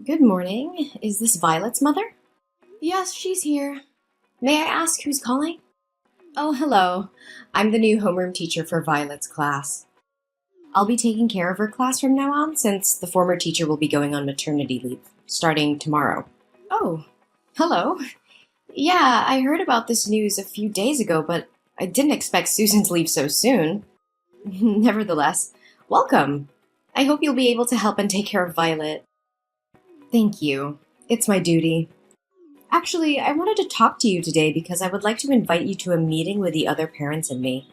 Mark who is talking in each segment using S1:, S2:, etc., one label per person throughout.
S1: Good morning. Is this Violet's mother? Yes, she's here. May I ask who's calling? Oh, hello. I'm the new homeroom teacher for Violet's class. I'll be taking care of her class from now on since the former teacher will be going on maternity leave, starting tomorrow. Oh, hello. Yeah, I heard about this news a few days ago, but I didn't expect Susan to leave so soon. Nevertheless, welcome. I hope you'll be able to help and take care of Violet. Thank you. It's my duty. Actually, I wanted to talk to you today because I would like to invite you to a meeting with the other parents and me.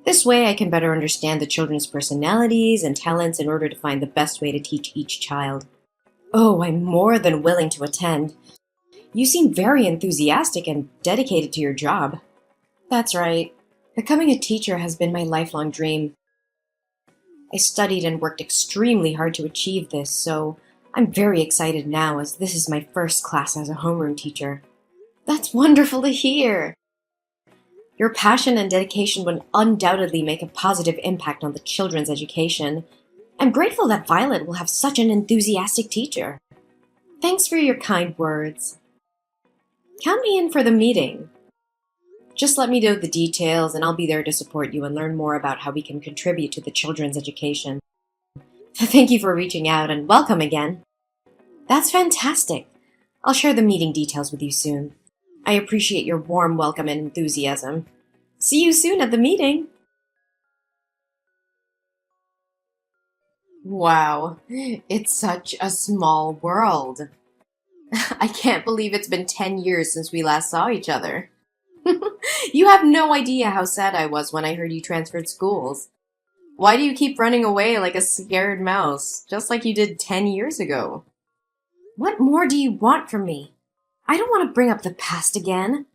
S1: This way I can better understand the children's personalities and talents in order to find the best way to teach each child. Oh, I'm more than willing to attend. You seem very enthusiastic and dedicated to your job. That's right. Becoming a teacher has been my lifelong dream. I studied and worked extremely hard to achieve this, so I'm very excited now as this is my first class as a homeroom teacher. That's wonderful to hear! Your passion and dedication will undoubtedly make a positive impact on the children's education. I'm grateful that Violet will have such an enthusiastic teacher. Thanks for your kind words. Count me in for the meeting. Just let me know the details and I'll be there to support you and learn more about how we can contribute to the children's education. Thank you for reaching out and welcome again. That's fantastic. I'll share the meeting details with you soon. I appreciate your warm welcome and enthusiasm. See you soon at the meeting. Wow, it's such a small world. I can't believe it's been 10 years since we last saw each other. You have no idea how sad I was when I heard you transferred schools. Why do you keep running away like a scared mouse, just like you did 10 years ago? What more do you want from me? I don't want to bring up the past again.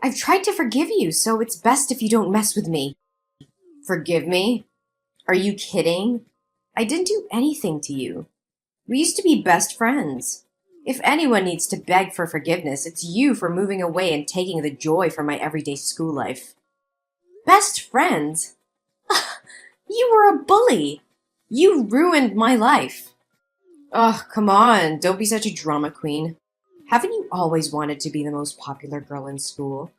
S1: I've tried to forgive you, so it's best if you don't mess with me. Forgive me? Are you kidding? I didn't do anything to you. We used to be best friends. If anyone needs to beg for forgiveness, it's you for moving away and taking the joy from my everyday school life. Best friends? You were a bully. You ruined my life. Ugh, come on, don't be such a drama queen. Haven't you always wanted to be the most popular girl in school?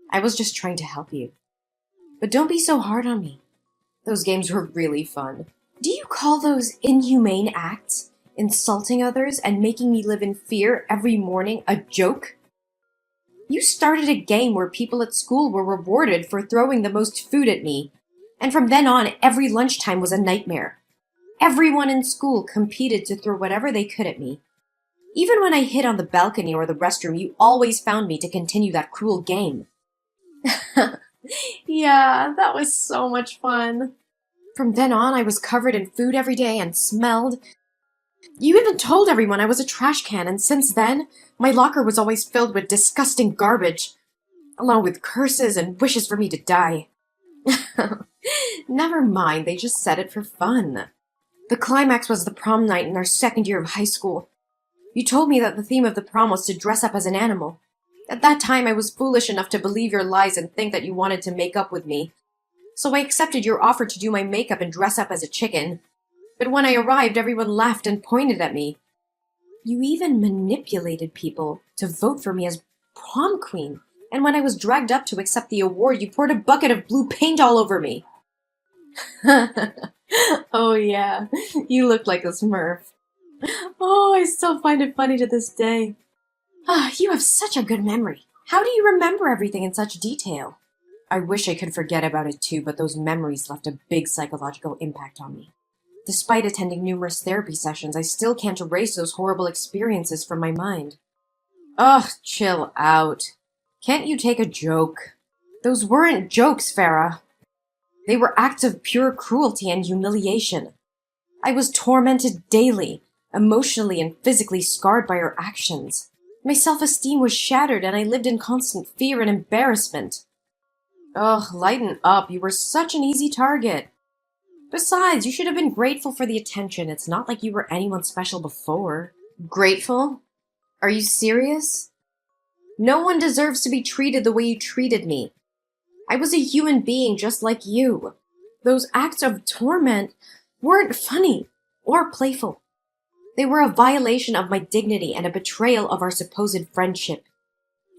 S1: I was just trying to help you. But don't be so hard on me. Those games were really fun. Do you call those inhumane acts, insulting others and making me live in fear every morning, a joke? You started a game where people at school were rewarded for throwing the most food at me, and from then on, every lunchtime was a nightmare. Everyone in school competed to throw whatever they could at me. Even when I hid on the balcony or the restroom, you always found me to continue that cruel game. Yeah, that was so much fun. From then on, I was covered in food every day and smelled. You even told everyone I was a trash can, and since then, my locker was always filled with disgusting garbage, along with curses and wishes for me to die. Never mind, they just said it for fun. The climax was the prom night in our second year of high school. You told me that the theme of the prom was to dress up as an animal. At that time, I was foolish enough to believe your lies and think that you wanted to make up with me. So I accepted your offer to do my makeup and dress up as a chicken. But when I arrived, everyone laughed and pointed at me. You even manipulated people to vote for me as prom queen. And when I was dragged up to accept the award, you poured a bucket of blue paint all over me. Oh yeah, you looked like a Smurf. Oh, I still find it funny to this day. Ah, you have such a good memory. How do you remember everything in such detail? I wish I could forget about it too, but those memories left a big psychological impact on me. Despite attending numerous therapy sessions, I still can't erase those horrible experiences from my mind. Ugh, chill out. Can't you take a joke? Those weren't jokes, Farah. They were acts of pure cruelty and humiliation. I was tormented daily, emotionally and physically scarred by her actions. My self-esteem was shattered and I lived in constant fear and embarrassment. Ugh, lighten up. You were such an easy target. Besides, you should have been grateful for the attention. It's not like you were anyone special before. Grateful? Are you serious? No one deserves to be treated the way you treated me. I was a human being just like you. Those acts of torment weren't funny or playful. They were a violation of my dignity and a betrayal of our supposed friendship.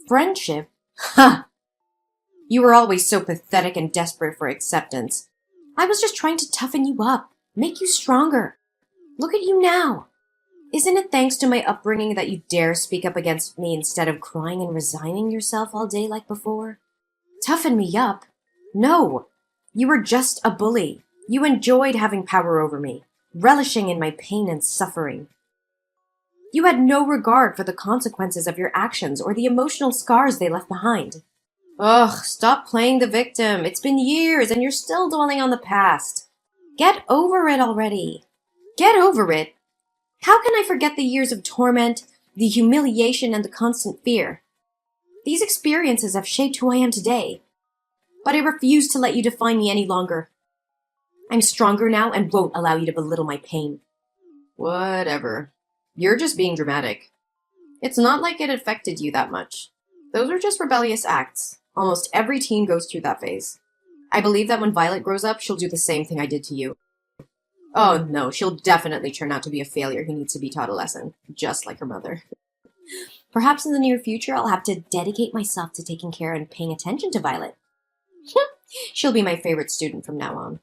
S1: Friendship? Ha! You were always so pathetic and desperate for acceptance. I was just trying to toughen you up, make you stronger. Look at you now. Isn't it thanks to my upbringing that you dare speak up against me instead of crying and resigning yourself all day like before? Toughen me up? No. You were just a bully. You enjoyed having power over me, relishing in my pain and suffering. You had no regard for the consequences of your actions or the emotional scars they left behind. Ugh, stop playing the victim. It's been years and you're still dwelling on the past. Get over it already. Get over it. How can I forget the years of torment, the humiliation, and the constant fear? These experiences have shaped who I am today, but I refuse to let you define me any longer. I'm stronger now and won't allow you to belittle my pain. Whatever. You're just being dramatic. It's not like it affected you that much. Those are just rebellious acts. Almost every teen goes through that phase. I believe that when Violet grows up, she'll do the same thing I did to you. Oh no, she'll definitely turn out to be a failure who needs to be taught a lesson, just like her mother. Perhaps in the near future, I'll have to dedicate myself to taking care and paying attention to Violet. She'll be my favorite student from now on.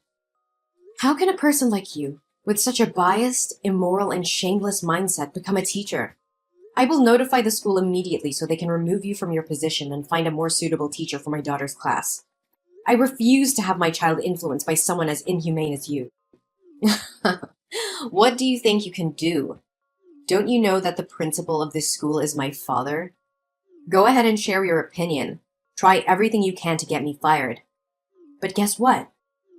S1: How can a person like you, with such a biased, immoral, and shameless mindset, become a teacher? I will notify the school immediately so they can remove you from your position and find a more suitable teacher for my daughter's class. I refuse to have my child influenced by someone as inhumane as you. What do you think you can do? Don't you know that the principal of this school is my father? Go ahead and share your opinion. Try everything you can to get me fired. But guess what?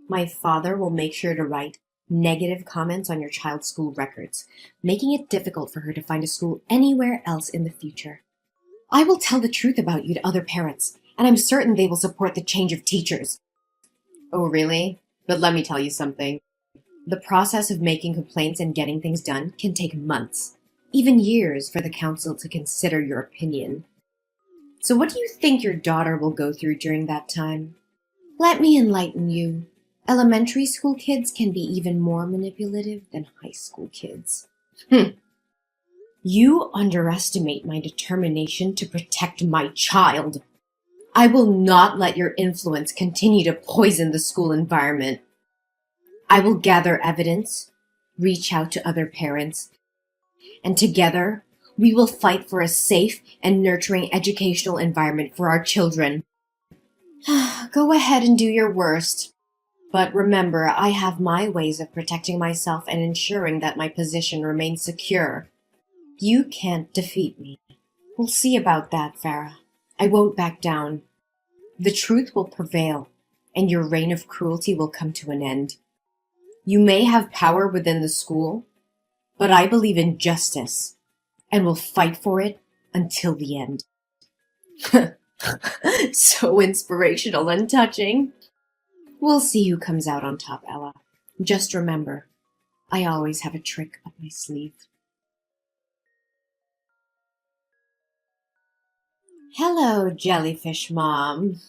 S1: My father will make sure to write negative comments on your child's school records, making it difficult for her to find a school anywhere else in the future. I will tell the truth about you to other parents, and I'm certain they will support the change of teachers. Oh, really? But let me tell you something. The process of making complaints and getting things done can take months, even years, for the council to consider your opinion. So what do you think your daughter will go through during that time? Let me enlighten you. Elementary school kids can be even more manipulative than high school kids. You underestimate my determination to protect my child. I will not let your influence continue to poison the school environment. I will gather evidence, reach out to other parents, and together we will fight for a safe and nurturing educational environment for our children. Go ahead and do your worst. But remember, I have my ways of protecting myself and ensuring that my position remains secure. You can't defeat me. We'll see about that, Farah. I won't back down. The truth will prevail, and your reign of cruelty will come to an end. You may have power within the school, but I believe in justice, and will fight for it until the end. So inspirational and touching. We'll see who comes out on top, Ella. Just remember, I always have a trick up my sleeve. Hello, Jellyfish Mom.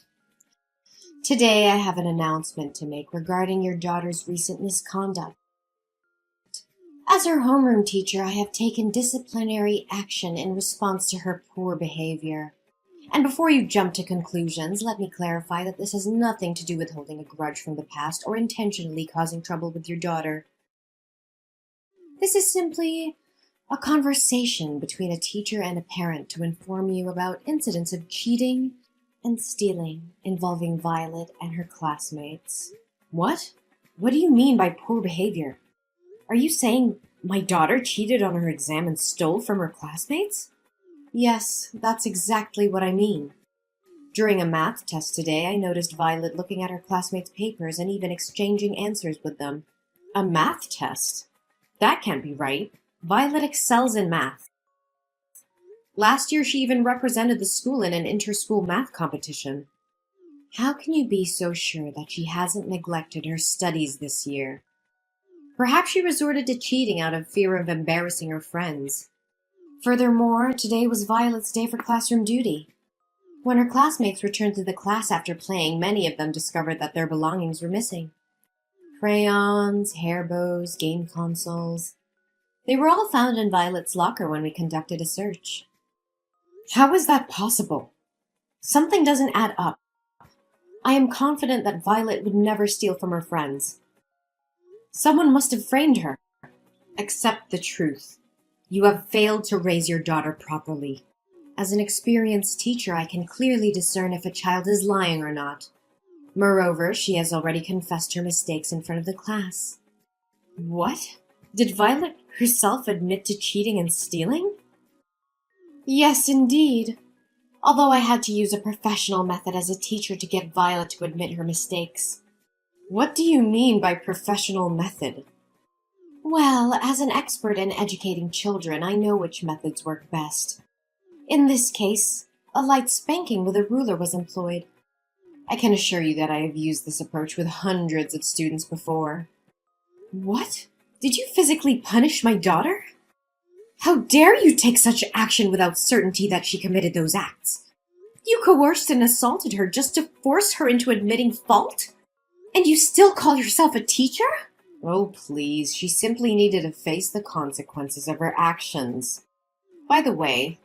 S1: Today I have an announcement to make regarding your daughter's recent misconduct. As her homeroom teacher, I have taken disciplinary action in response to her poor behavior. And before you jump to conclusions, let me clarify that this has nothing to do with holding a grudge from the past or intentionally causing trouble with your daughter. This is simply a conversation between a teacher and a parent to inform you about incidents of cheating and stealing involving Violet and her classmates. What? What do you mean by poor behavior? Are you saying my daughter cheated on her exam and stole from her classmates? Yes, that's exactly what I mean. During a math test today, I noticed Violet looking at her classmates' papers and even exchanging answers with them. A math test? That can't be right. Violet excels in math. Last year, she even represented the school in an inter-school math competition. How can you be so sure that she hasn't neglected her studies this year? Perhaps she resorted to cheating out of fear of embarrassing her friends. Furthermore, today was Violet's day for classroom duty. When her classmates returned to the class after playing, many of them discovered that their belongings were missing. Crayons, hair bows, game consoles. They were all found in Violet's locker when we conducted a search. How is that possible? Something doesn't add up. I am confident that Violet would never steal from her friends. Someone must have framed her. Accept the truth. You have failed to raise your daughter properly. As an experienced teacher, I can clearly discern if a child is lying or not. Moreover, she has already confessed her mistakes in front of the class. What? Did Violet herself admit to cheating and stealing? Yes, indeed. Although I had to use a professional method as a teacher to get Violet to admit her mistakes. What do you mean by professional method? Well, as an expert in educating children, I know which methods work best. In this case, a light spanking with a ruler was employed. I can assure you that I have used this approach with hundreds of students before. What? Did you physically punish my daughter? How dare you take such action without certainty that she committed those acts? You coerced and assaulted her just to force her into admitting fault? And you still call yourself a teacher? Oh, please, she simply needed to face the consequences of her actions. By the way,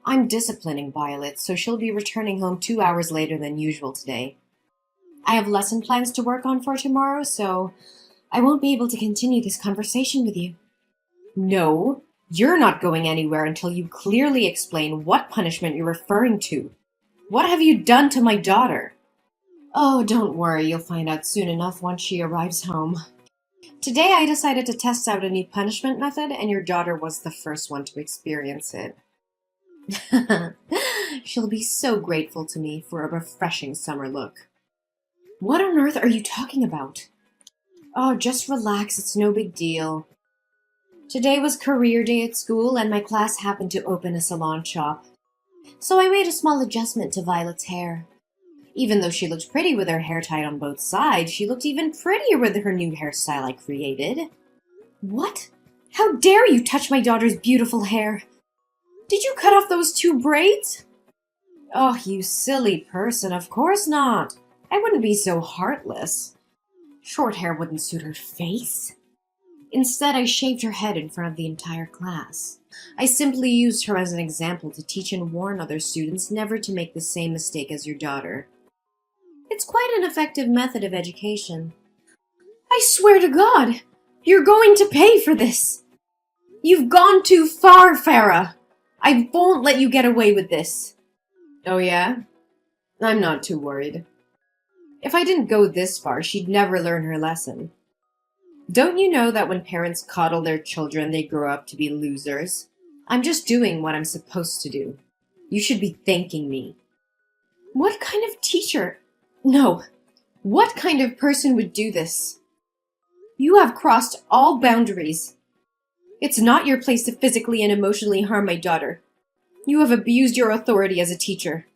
S1: I'm disciplining Violet, so she'll be returning home 2 hours later than usual today. I have lesson plans to work on for tomorrow, so I won't be able to continue this conversation with you. No, you're not going anywhere until you clearly explain what punishment you're referring to. What have you done to my daughter? Oh, don't worry, you'll find out soon enough once she arrives home. Today I decided to test out a new punishment method, and your daughter was the first one to experience it. She'll be so grateful to me for a refreshing summer look. What on earth are you talking about? Oh, just relax, it's no big deal. Today was career day at school, and my class happened to open a salon shop. So I made a small adjustment to Violet's hair. Even though she looked pretty with her hair tied on both sides, she looked even prettier with her new hairstyle I created. What? How dare you touch my daughter's beautiful hair? Did you cut off those 2 braids? Oh, you silly person, of course not. I wouldn't be so heartless. Short hair wouldn't suit her face. Instead, I shaved her head in front of the entire class. I simply used her as an example to teach and warn other students never to make the same mistake as your daughter. It's quite an effective method of education. I swear to God, you're going to pay for this. You've gone too far, Farah. I won't let you get away with this. Oh yeah? I'm not too worried. If I didn't go this far, she'd never learn her lesson. Don't you know that when parents coddle their children, they grow up to be losers? I'm just doing what I'm supposed to do. You should be thanking me. What kind of teacher? No. What kind of person would do this? You have crossed all boundaries. It's not your place to physically and emotionally harm my daughter. You have abused your authority as a teacher.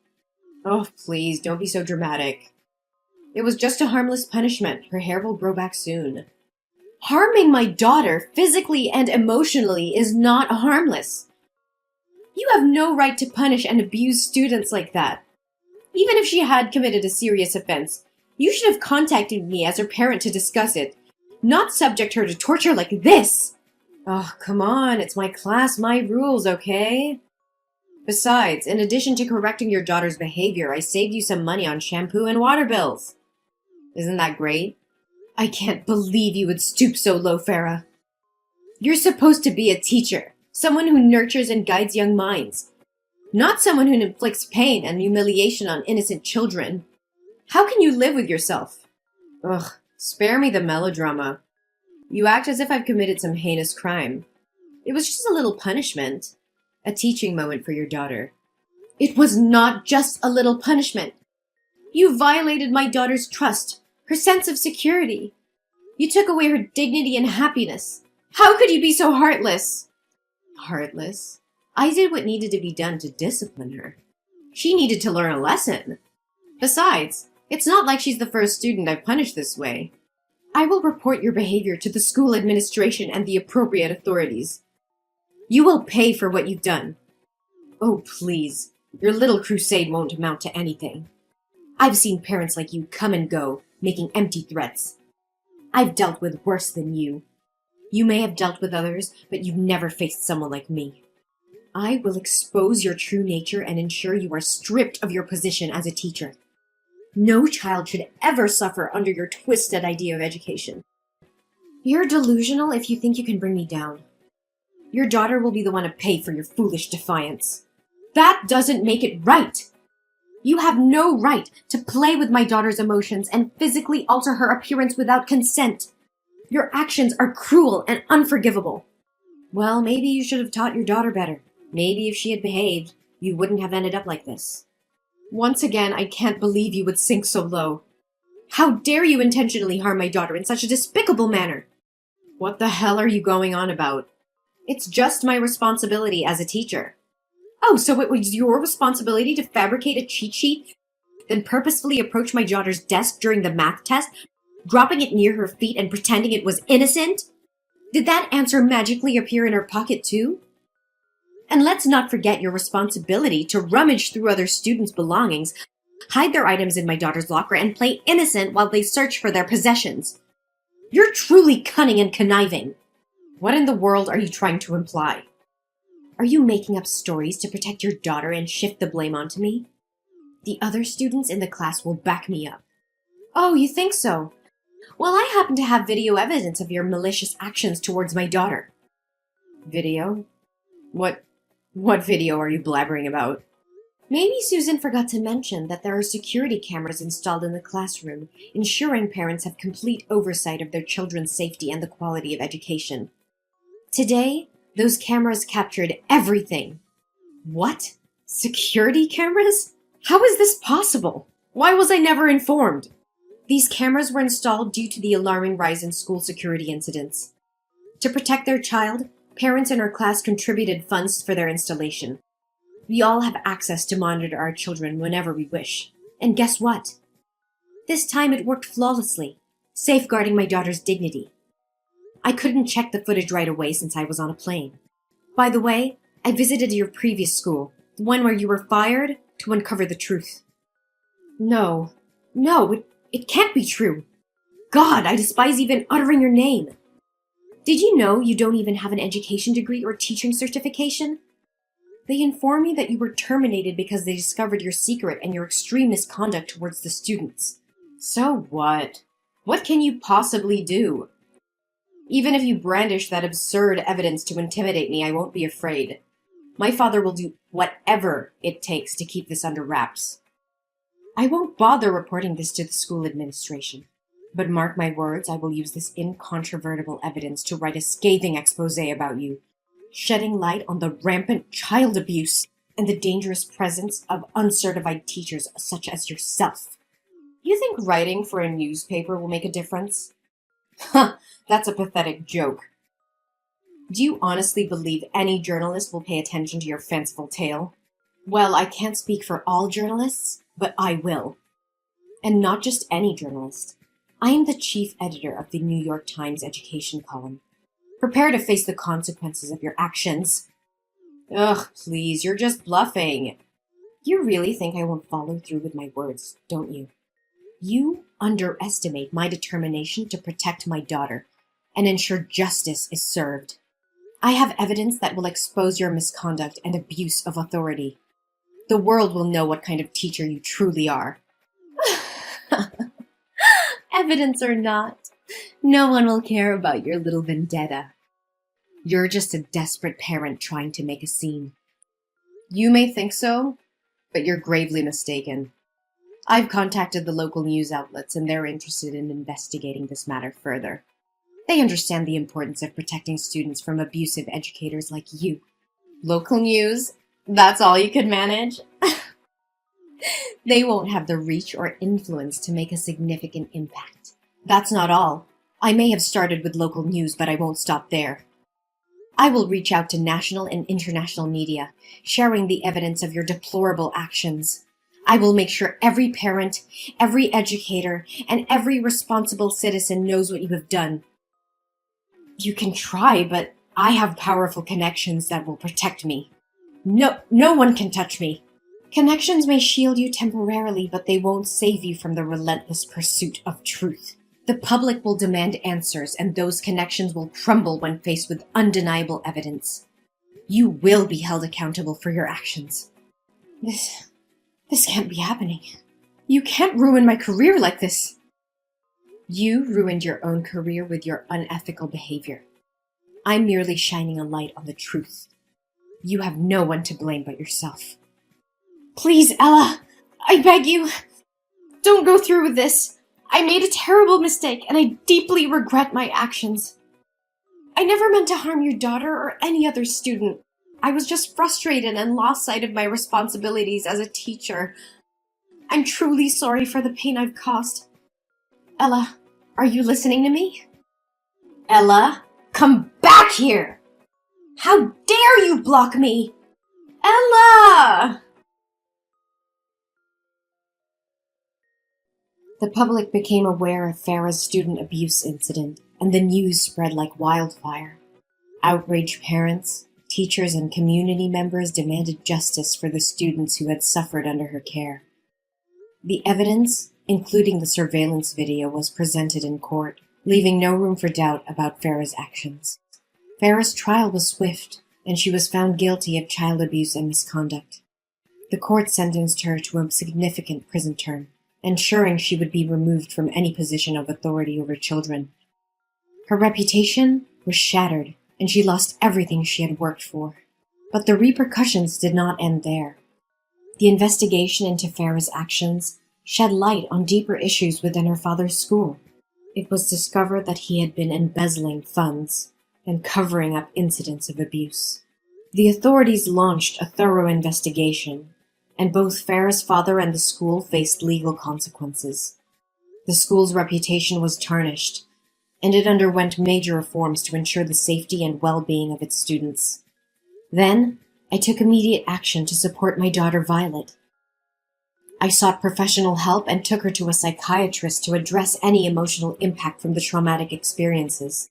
S1: Oh, please, don't be so dramatic. It was just a harmless punishment. Her hair will grow back soon. Harming my daughter physically and emotionally is not harmless. You have no right to punish and abuse students like that. Even if she had committed a serious offense, you should have contacted me as her parent to discuss it, not subject her to torture like this. Oh, come on, it's my class, my rules, okay? Besides, in addition to correcting your daughter's behavior, I saved you some money on shampoo and water bills. Isn't that great? I can't believe you would stoop so low, Farah. You're supposed to be a teacher, someone who nurtures and guides young minds, not someone who inflicts pain and humiliation on innocent children. How can you live with yourself? Ugh, spare me the melodrama. You act as if I've committed some heinous crime. It was just a little punishment. A teaching moment for your daughter. It was not just a little punishment. You violated my daughter's trust, her sense of security. You took away her dignity and happiness. How could you be so heartless? Heartless? I did what needed to be done to discipline her. She needed to learn a lesson. Besides, it's not like she's the first student I've punished this way. I will report your behavior to the school administration and the appropriate authorities. You will pay for what you've done. Oh, please. Your little crusade won't amount to anything. I've seen parents like you come and go, making empty threats. I've dealt with worse than you. You may have dealt with others, but you've never faced someone like me. I will expose your true nature and ensure you are stripped of your position as a teacher. No child should ever suffer under your twisted idea of education. You're delusional if you think you can bring me down. Your daughter will be the one to pay for your foolish defiance. That doesn't make it right! You have no right to play with my daughter's emotions and physically alter her appearance without consent. Your actions are cruel and unforgivable. Well, maybe you should have taught your daughter better. Maybe if she had behaved, you wouldn't have ended up like this. Once again, I can't believe you would sink so low. How dare you intentionally harm my daughter in such a despicable manner? What the hell are you going on about? It's just my responsibility as a teacher. Oh, so it was your responsibility to fabricate a cheat sheet, then purposefully approach my daughter's desk during the math test, dropping it near her feet and pretending it was innocent? Did that answer magically appear in her pocket too? And let's not forget your responsibility to rummage through other students' belongings, hide their items in my daughter's locker, and play innocent while they search for their possessions. You're truly cunning and conniving. What in the world are you trying to imply? Are you making up stories to protect your daughter and shift the blame onto me? The other students in the class will back me up. Oh, you think so? Well, I happen to have video evidence of your malicious actions towards my daughter. Video? What video are you blabbering about? Maybe Susan forgot to mention that there are security cameras installed in the classroom, ensuring parents have complete oversight of their children's safety and the quality of education. Today, those cameras captured everything. What? Security cameras? How is this possible? Why was I never informed? These cameras were installed due to the alarming rise in school security incidents. To protect their child, parents in our class contributed funds for their installation. We all have access to monitor our children whenever we wish. And guess what? This time it worked flawlessly, safeguarding my daughter's dignity. I couldn't check the footage right away since I was on a plane. By the way, I visited your previous school, the one where you were fired, to uncover the truth. No, it can't be true. God, I despise even uttering your name. Did you know you don't even have an education degree or teaching certification? They informed me that you were terminated because they discovered your secret and your extreme misconduct towards the students. So what? What can you possibly do? Even if you brandish that absurd evidence to intimidate me, I won't be afraid. My father will do whatever it takes to keep this under wraps. I won't bother reporting this to the school administration. But mark my words, I will use this incontrovertible evidence to write a scathing exposé about you, shedding light on the rampant child abuse and the dangerous presence of uncertified teachers such as yourself. You think writing for a newspaper will make a difference? Huh, that's a pathetic joke. Do you honestly believe any journalist will pay attention to your fanciful tale? Well, I can't speak for all journalists, but I will. And not just any journalist. I am the chief editor of the New York Times education column. Prepare to face the consequences of your actions. Ugh, please, you're just bluffing. You really think I won't follow through with my words, don't you? You underestimate my determination to protect my daughter and ensure justice is served. I have evidence that will expose your misconduct and abuse of authority. The world will know what kind of teacher you truly are. Evidence or not, no one will care about your little vendetta. You're just a desperate parent trying to make a scene. You may think so, but you're gravely mistaken. I've contacted the local news outlets and they're interested in investigating this matter further. They understand the importance of protecting students from abusive educators like you. Local news? That's all you could manage? They won't have the reach or influence to make a significant impact. That's not all. I may have started with local news, but I won't stop there. I will reach out to national and international media, sharing the evidence of your deplorable actions. I will make sure every parent, every educator, and every responsible citizen knows what you have done. You can try, but I have powerful connections that will protect me. No one can touch me. Connections may shield you temporarily, but they won't save you from the relentless pursuit of truth. The public will demand answers, and those connections will crumble when faced with undeniable evidence. You will be held accountable for your actions. This can't be happening. You can't ruin my career like this. You ruined your own career with your unethical behavior. I'm merely shining a light on the truth. You have no one to blame but yourself. Please, Ella, I beg you, don't go through with this. I made a terrible mistake, and I deeply regret my actions. I never meant to harm your daughter or any other student. I was just frustrated and lost sight of my responsibilities as a teacher. I'm truly sorry for the pain I've caused. Ella, are you listening to me? Ella, come back here! How dare you block me? Ella! The public became aware of Farah's student abuse incident, and the news spread like wildfire. Outraged parents, teachers, and community members demanded justice for the students who had suffered under her care. The evidence, including the surveillance video, was presented in court, leaving no room for doubt about Farah's actions. Farah's trial was swift, and she was found guilty of child abuse and misconduct. The court sentenced her to a significant prison term, ensuring she would be removed from any position of authority over children. Her reputation was shattered, and she lost everything she had worked for. But the repercussions did not end there. The investigation into Farah's actions shed light on deeper issues within her father's school. It was discovered that he had been embezzling funds and covering up incidents of abuse. The authorities launched a thorough investigation, and both Farah's father and the school faced legal consequences. The school's reputation was tarnished, and it underwent major reforms to ensure the safety and well-being of its students. Then, I took immediate action to support my daughter Violet. I sought professional help and took her to a psychiatrist to address any emotional impact from the traumatic experiences.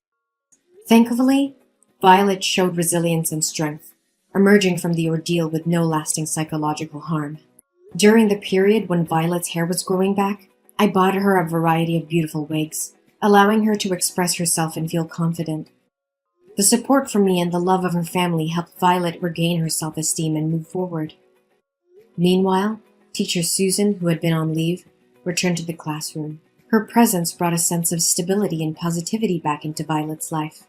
S1: Thankfully, Violet showed resilience and strength, emerging from the ordeal with no lasting psychological harm. During the period when Violet's hair was growing back, I bought her a variety of beautiful wigs, allowing her to express herself and feel confident. The support from me and the love of her family helped Violet regain her self-esteem and move forward. Meanwhile, teacher Susan, who had been on leave, returned to the classroom. Her presence brought a sense of stability and positivity back into Violet's life.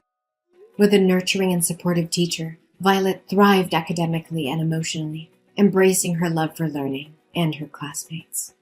S1: With a nurturing and supportive teacher, Violet thrived academically and emotionally, embracing her love for learning and her classmates.